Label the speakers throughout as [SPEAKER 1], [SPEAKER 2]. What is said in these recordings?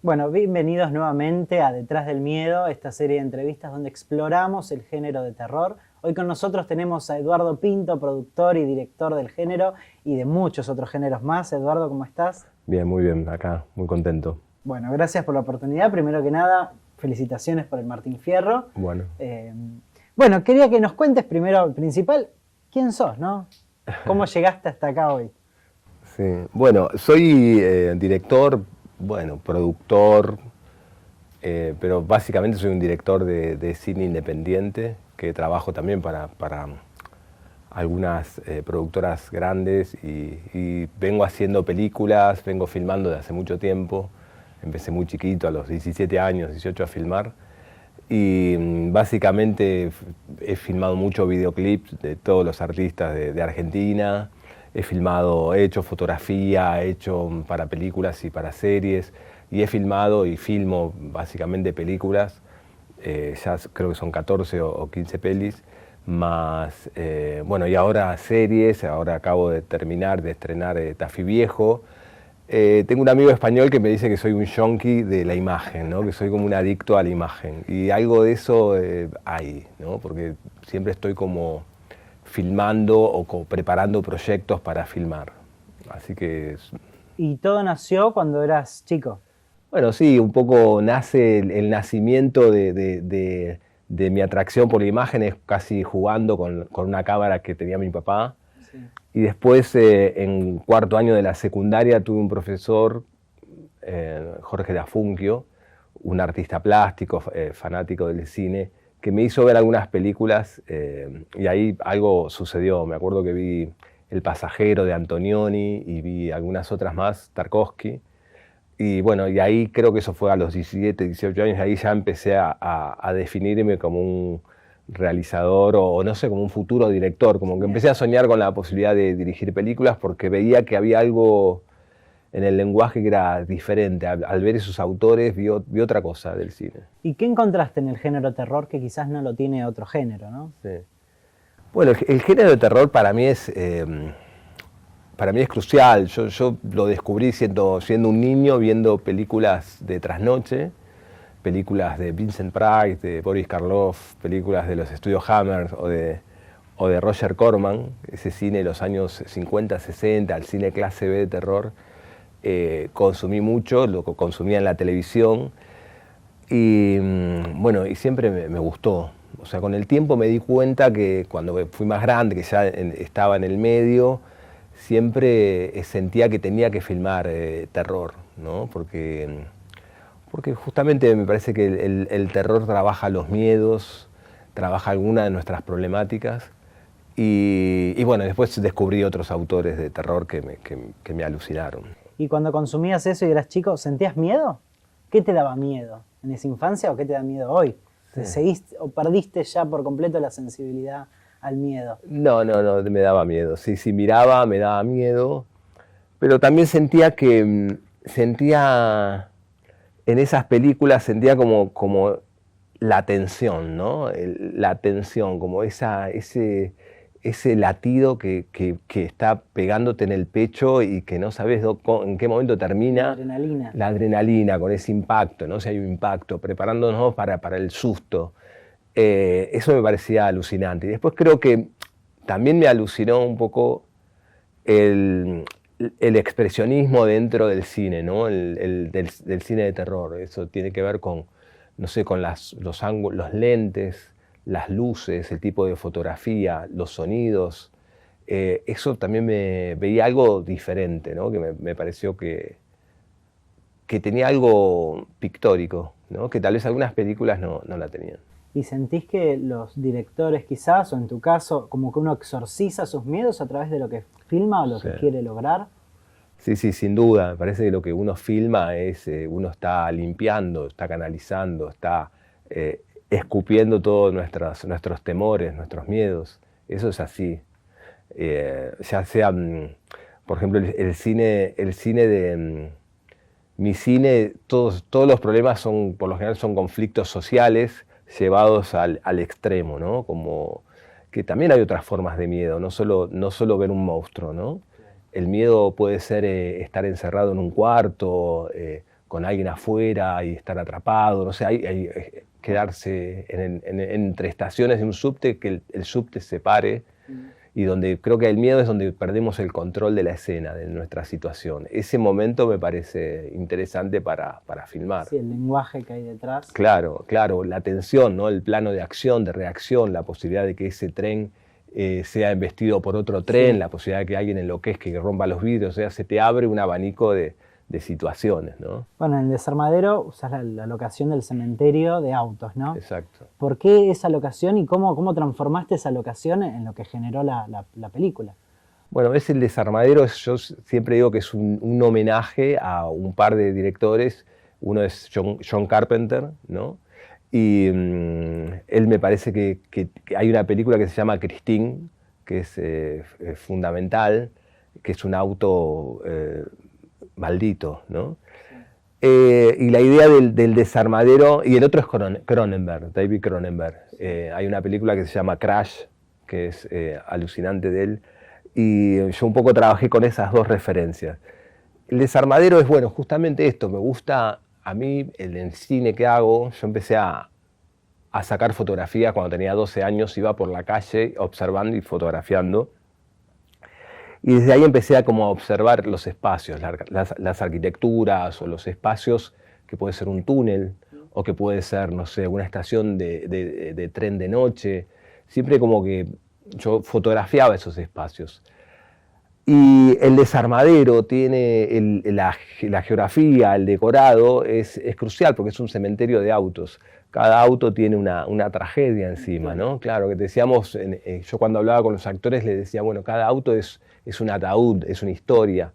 [SPEAKER 1] Bueno, bienvenidos nuevamente a Detrás del Miedo, esta serie de entrevistas donde exploramos el género de terror. Hoy con nosotros tenemos a Eduardo Pinto, productor y director del género y de muchos otros géneros más. Eduardo, ¿cómo estás?
[SPEAKER 2] Bien, muy bien, acá, muy contento.
[SPEAKER 1] Bueno, gracias por la oportunidad. Primero que nada, felicitaciones por el Martín Fierro.
[SPEAKER 2] Bueno.
[SPEAKER 1] Bueno, quería que nos cuentes primero, principal, ¿quién sos, no? ¿Cómo llegaste hasta acá hoy?
[SPEAKER 2] Sí, bueno, soy director, bueno, productor, pero básicamente soy un director de cine independiente, que trabajo también para algunas productoras grandes y vengo haciendo películas, vengo filmando desde hace mucho tiempo. Empecé muy chiquito, a los 17 años, 18 a filmar. Y básicamente he filmado muchos videoclips de todos los artistas de Argentina. He hecho fotografía, he hecho para películas y para series. Y he filmado y filmo básicamente películas. Ya creo que son 14 o 15 pelis. Más, bueno, y ahora series. Ahora acabo de terminar de estrenar Tafí Viejo. Tengo un amigo español que me dice que soy un yonki de la imagen, ¿no? Que soy como un adicto a la imagen. Y algo de eso hay, ¿no? Porque siempre estoy como filmando o preparando proyectos para filmar. Así que...
[SPEAKER 1] ¿Y todo nació cuando eras chico?
[SPEAKER 2] Bueno, sí, un poco nace el nacimiento de mi atracción por la imagen, es casi jugando con una cámara que tenía mi papá.
[SPEAKER 1] Sí.
[SPEAKER 2] Y después, en cuarto año de la secundaria, tuve un profesor, Jorge Dafunquio, un artista plástico, fanático del cine, que me hizo ver algunas películas y ahí algo sucedió. Me acuerdo que vi El pasajero de Antonioni y vi algunas otras más, Tarkovsky. Y bueno, y ahí creo que eso fue a los 17, 18 años, ahí ya empecé a definirme como un realizador o no sé, como un futuro director, como que empecé a soñar con la posibilidad de dirigir películas porque veía que había algo en el lenguaje que era diferente. Al ver esos autores vi otra cosa del cine.
[SPEAKER 1] ¿Y qué encontraste en el género terror que quizás no lo tiene otro género, no?
[SPEAKER 2] Sí. Bueno, el género de terror para mí es crucial. Yo lo descubrí siendo un niño viendo películas de trasnoche, películas de Vincent Price, de Boris Karloff, películas de los estudios Hammer o de Roger Corman, ese cine de los años 50, 60, el cine clase B de terror. Consumí mucho, lo consumía en la televisión y bueno, y siempre me gustó. O sea, con el tiempo me di cuenta que cuando fui más grande, que ya estaba en el medio, siempre sentía que tenía que filmar terror, ¿no? Porque justamente me parece que el terror trabaja los miedos, trabaja alguna de nuestras problemáticas y bueno, después descubrí otros autores de terror que me alucinaron.
[SPEAKER 1] ¿Y cuando consumías eso y eras chico, sentías miedo? ¿Qué te daba miedo en esa infancia o qué te da miedo hoy? ¿Te seguiste o perdiste ya por completo la sensibilidad al miedo?
[SPEAKER 2] No, me daba miedo. Sí, miraba, me daba miedo, pero también sentía en esas películas sentía como la tensión, ¿no? La tensión, como ese latido que está pegándote en el pecho y que no sabes en qué momento termina.
[SPEAKER 1] La adrenalina.
[SPEAKER 2] La adrenalina, con ese impacto, ¿no? Si hay un impacto, preparándonos para el susto. Eso me parecía alucinante. Y después creo que también me alucinó un poco el expresionismo dentro del cine, ¿no? Del cine de terror. Eso tiene que ver con, no sé, con los ángulos, los lentes, las luces, el tipo de fotografía, los sonidos. Eso también me veía algo diferente, ¿no? Que me pareció que tenía algo pictórico, ¿no? Que tal vez algunas películas no la tenían.
[SPEAKER 1] ¿Y sentís que los directores quizás, o en tu caso, como que uno exorciza sus miedos a través de lo que filma o lo que quiere lograr?
[SPEAKER 2] Sí, sin duda. Me parece que lo que uno filma es, uno está limpiando, está canalizando, está escupiendo todos nuestros temores, nuestros miedos. Eso es así. Ya sea, por ejemplo, el cine de... mi cine, todos los problemas por lo general son conflictos sociales llevados al extremo, ¿no? Como que también hay otras formas de miedo, no solo ver un monstruo, ¿no? El miedo puede ser estar encerrado en un cuarto, con alguien afuera y estar atrapado, no sé, quedarse entre estaciones de un subte, que el subte se pare, y donde creo que el miedo es donde perdemos el control de la escena, de nuestra situación. Ese momento me parece interesante para filmar.
[SPEAKER 1] Sí, el lenguaje que hay detrás.
[SPEAKER 2] Claro, claro, la tensión, ¿no? El plano de acción, de reacción, la posibilidad de que ese tren sea embestido por otro tren, sí, la posibilidad de que alguien enloquezca y que rompa los vidrios, o sea, se te abre un abanico de situaciones, ¿no?
[SPEAKER 1] Bueno, en el Desarmadero usás la locación del cementerio de autos, ¿no?
[SPEAKER 2] Exacto.
[SPEAKER 1] ¿Por qué esa locación y cómo transformaste esa locación en lo que generó la película?
[SPEAKER 2] Bueno, el Desarmadero, yo siempre digo que es un homenaje a un par de directores. Uno es John Carpenter, ¿no? Y él me parece que hay una película que se llama Christine, que es fundamental, que es un auto maldito, ¿no? Y la idea del desarmadero, y el otro es Cronenberg, David Cronenberg. Hay una película que se llama Crash, que es alucinante de él, y yo un poco trabajé con esas dos referencias. El desarmadero es, bueno, justamente esto, me gusta a mí, en el cine que hago, yo empecé a sacar fotografías cuando tenía 12 años, iba por la calle observando y fotografiando. Y desde ahí empecé a como observar los espacios, las arquitecturas o los espacios que puede ser un túnel o que puede ser, no sé, una estación de tren de noche. Siempre como que yo fotografiaba esos espacios. Y el desarmadero tiene la geografía, el decorado, es crucial porque es un cementerio de autos. Cada auto tiene una tragedia encima, ¿no? Claro, que decíamos, yo cuando hablaba con los actores les decía, bueno, cada auto es un ataúd, es una historia.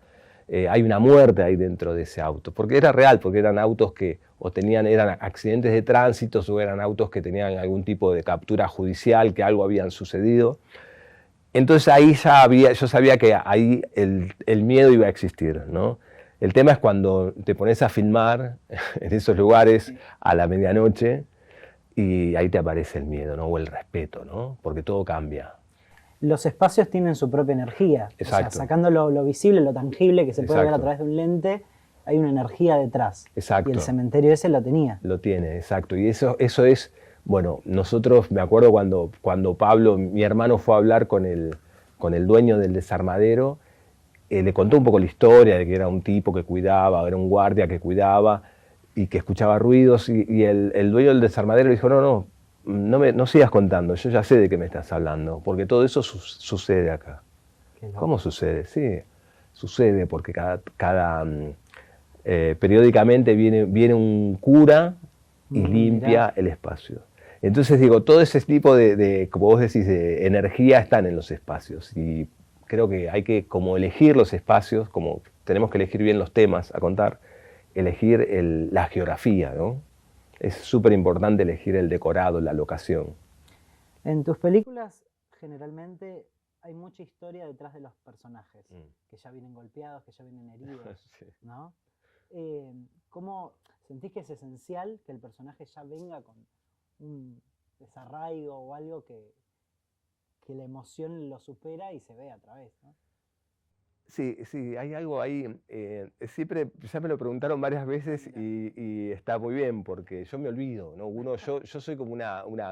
[SPEAKER 2] Hay una muerte ahí dentro de ese auto. Porque era real, porque eran autos que eran accidentes de tránsito o eran autos que tenían algún tipo de captura judicial, que algo habían sucedido. Entonces ahí yo sabía que ahí el miedo iba a existir, ¿no? El tema es cuando te pones a filmar en esos lugares a la medianoche y ahí te aparece el miedo, ¿no? O el respeto, ¿no? Porque todo cambia.
[SPEAKER 1] Los espacios tienen su propia energía.
[SPEAKER 2] Exacto.
[SPEAKER 1] O sea, sacando lo visible, lo tangible que se puede ver a través de un lente, hay una energía detrás.
[SPEAKER 2] Exacto.
[SPEAKER 1] Y el cementerio ese lo tenía.
[SPEAKER 2] Lo tiene, exacto. Y eso es... Bueno, nosotros, me acuerdo cuando Pablo, mi hermano, fue a hablar con el dueño del desarmadero, le contó un poco la historia de que era un tipo que cuidaba, era un guardia que cuidaba y que escuchaba ruidos, y el dueño del desarmadero le dijo, no sigas contando, yo ya sé de qué me estás hablando, porque todo eso sucede acá. ¿Cómo sucede? Sí, sucede porque periódicamente viene un cura y limpia el espacio. Entonces digo, todo ese tipo como vos decís, de energía están en los espacios, y creo que hay que como elegir los espacios, como tenemos que elegir bien los temas a contar, elegir la geografía, ¿no? Es súper importante elegir el decorado, la locación.
[SPEAKER 1] En tus películas generalmente hay mucha historia detrás de los personajes, que ya vienen golpeados, que ya vienen heridos, sí, ¿no? ¿Cómo sentís que es esencial que el personaje ya venga con un desarraigo o algo que la emoción lo supera y se ve a través, ¿no?
[SPEAKER 2] Sí, hay algo ahí. Siempre, ya me lo preguntaron varias veces y está muy bien porque yo me olvido, ¿no? Yo soy como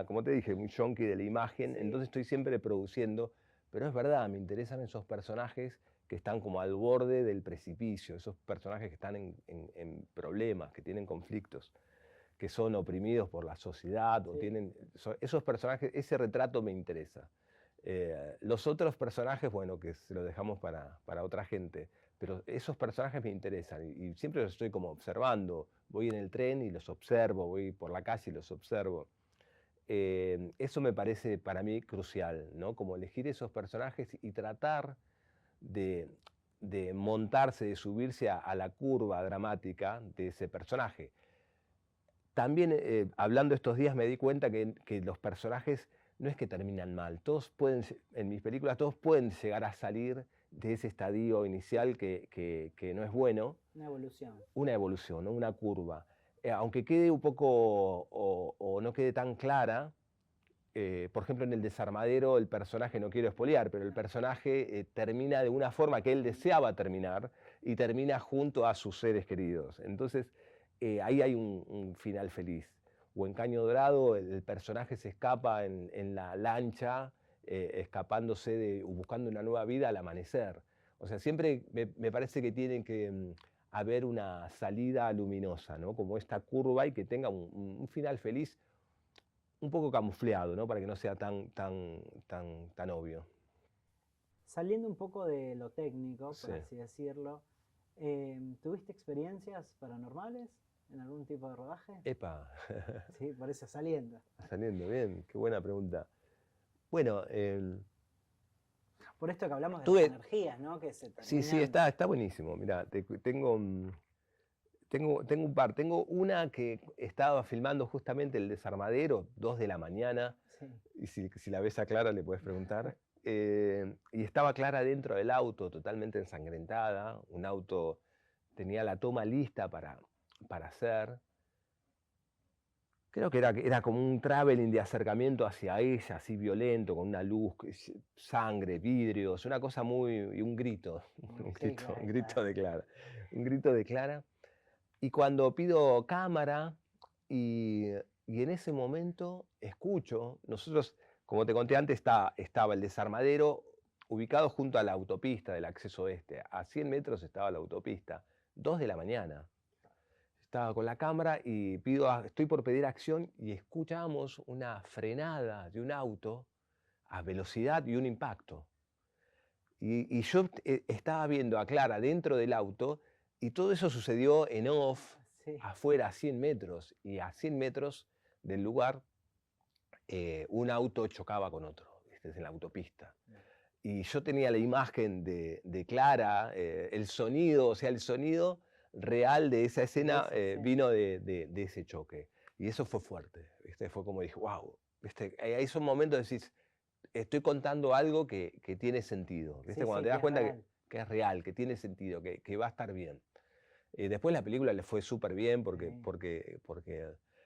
[SPEAKER 2] como te dije, un junkie de la imagen, sí, entonces estoy siempre produciendo, pero es verdad, me interesan esos personajes que están como al borde del precipicio, esos personajes que están en problemas, que tienen conflictos, que son oprimidos por la sociedad, sí, esos personajes, ese retrato me interesa. Los otros personajes, bueno, que se lo dejamos para otra gente, pero esos personajes me interesan y siempre los estoy como observando. Voy en el tren y los observo, voy por la calle y los observo. Eso me parece para mí crucial, ¿no? Como elegir esos personajes y tratar de montarse, de subirse a la curva dramática de ese personaje. También hablando estos días me di cuenta que los personajes no es que terminan mal, en mis películas todos pueden llegar a salir de ese estadio inicial que no es bueno.
[SPEAKER 1] Una evolución.
[SPEAKER 2] Una evolución, ¿no? Una curva. Aunque quede un poco o no quede tan clara, por ejemplo en el desarmadero el personaje, no quiero espolear, pero el personaje termina de una forma que él deseaba terminar y termina junto a sus seres queridos. Entonces ahí hay un final feliz. O en Caño Dorado el personaje se escapa en la lancha, escapándose buscando una nueva vida al amanecer. O sea, siempre me parece que tiene que haber una salida luminosa, ¿no? Como esta curva y que tenga un final feliz un poco camufleado, ¿no? Para que no sea tan obvio.
[SPEAKER 1] Saliendo un poco de lo técnico, por
[SPEAKER 2] Sí.
[SPEAKER 1] así decirlo, ¿tuviste experiencias paranormales en algún tipo de rodaje?
[SPEAKER 2] Epa,
[SPEAKER 1] Sí, por eso, saliendo.
[SPEAKER 2] saliendo bien, qué buena pregunta. Bueno,
[SPEAKER 1] Por esto que hablamos de
[SPEAKER 2] tuve,
[SPEAKER 1] las energías, ¿no? Que se
[SPEAKER 2] sí,
[SPEAKER 1] terminan.
[SPEAKER 2] está buenísimo. Mirá, tengo un par. Tengo una que estaba filmando justamente el desarmadero, 2 de la mañana,
[SPEAKER 1] Sí.
[SPEAKER 2] y si la ves a Clara le puedes preguntar. Y estaba Clara dentro del auto, totalmente ensangrentada. Un auto tenía la toma lista para hacer. Creo que era como un traveling de acercamiento hacia ella, así violento, con una luz, sangre, vidrios, una cosa y un grito,
[SPEAKER 1] Sí, claro,
[SPEAKER 2] un grito
[SPEAKER 1] claro.
[SPEAKER 2] de Clara. Un grito de Clara. Y cuando pido cámara y en ese momento escucho, nosotros, como te conté antes, estaba el desarmadero ubicado junto a la autopista del acceso este. A 100 metros estaba la autopista, 2 de la mañana. Estaba con la cámara y estoy por pedir acción y escuchamos una frenada de un auto a velocidad y un impacto. Y yo estaba viendo a Clara dentro del auto y todo eso sucedió en off,
[SPEAKER 1] Sí.
[SPEAKER 2] afuera a 100 metros. Y a 100 metros del lugar, un auto chocaba con otro, ¿viste? En la autopista. Y yo tenía la imagen de Clara, el sonido, o sea, el sonido real de esa escena vino de ese choque. Y eso fue fuerte, ¿viste? Fue como dije, wow, ¿viste? Ahí son momentos de decir, estoy contando algo que tiene sentido, ¿viste?
[SPEAKER 1] Sí,
[SPEAKER 2] Cuando
[SPEAKER 1] sí,
[SPEAKER 2] te
[SPEAKER 1] que
[SPEAKER 2] das
[SPEAKER 1] es
[SPEAKER 2] cuenta
[SPEAKER 1] real.
[SPEAKER 2] que es real, que tiene sentido, que va a estar bien. Después la película le fue súper bien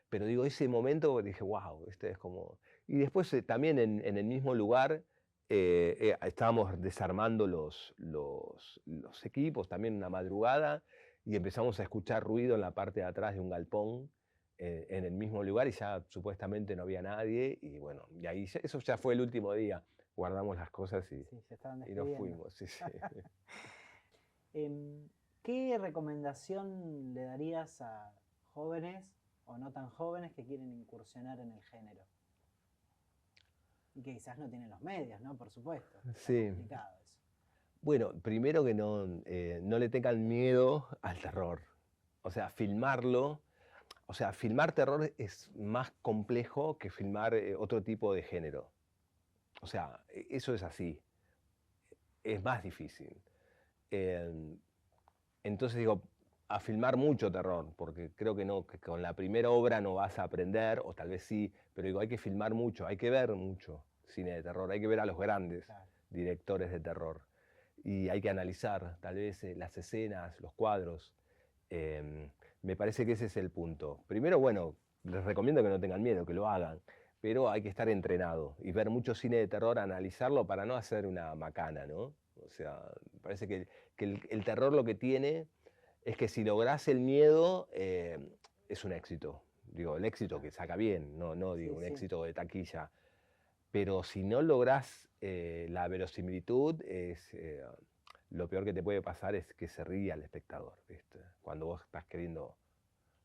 [SPEAKER 2] pero digo, ese momento dije, wow, es como... Y después también en el mismo lugar estábamos desarmando los equipos, también una madrugada, y empezamos a escuchar ruido en la parte de atrás de un galpón, en el mismo lugar, y ya supuestamente no había nadie, y bueno, y ahí eso ya fue el último día. Guardamos las cosas
[SPEAKER 1] Sí, se estaban
[SPEAKER 2] y nos
[SPEAKER 1] despidiendo.
[SPEAKER 2] fuimos, sí, sí.
[SPEAKER 1] ¿Qué recomendación le darías a jóvenes o no tan jóvenes que quieren incursionar en el género? Y que quizás no tienen los medios, ¿no? Por supuesto. Está
[SPEAKER 2] Sí.
[SPEAKER 1] complicado eso.
[SPEAKER 2] Bueno, primero que no le tengan miedo al terror. O sea, filmarlo. O sea, filmar terror es más complejo que filmar otro tipo de género. O sea, eso es así. Es más difícil. Eh, entonces digo, a filmar mucho terror, porque creo que no, que con la primera obra no vas a aprender, o tal vez sí, pero digo, hay que filmar mucho, hay que ver mucho cine de terror, hay que ver a los grandes
[SPEAKER 1] Claro.
[SPEAKER 2] directores de terror. Y hay que analizar tal vez las escenas, los cuadros. Me parece que ese es el punto. Primero, bueno, les recomiendo que no tengan miedo, que lo hagan, pero hay que estar entrenado y ver mucho cine de terror, analizarlo para no hacer una macana, ¿no? O sea, me parece que el terror lo que tiene es que si lográs el miedo, es un éxito. Digo, el éxito que saca bien, no digo
[SPEAKER 1] Sí,
[SPEAKER 2] un
[SPEAKER 1] sí.
[SPEAKER 2] éxito de taquilla. Pero si no lográs la verosimilitud, lo peor que te puede pasar es que se ría el espectador, ¿viste? Cuando vos estás queriendo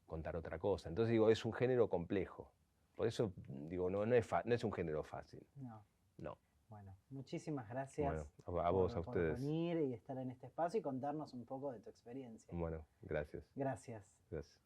[SPEAKER 2] contar otra cosa. Entonces digo, es un género complejo. Por eso digo, no es un género fácil.
[SPEAKER 1] No.
[SPEAKER 2] No.
[SPEAKER 1] Bueno, muchísimas
[SPEAKER 2] Bueno,
[SPEAKER 1] gracias
[SPEAKER 2] a vos, a
[SPEAKER 1] por
[SPEAKER 2] ustedes.
[SPEAKER 1] venir y estar en este espacio y contarnos un poco de tu experiencia.
[SPEAKER 2] Bueno, gracias.
[SPEAKER 1] Gracias.
[SPEAKER 2] Gracias.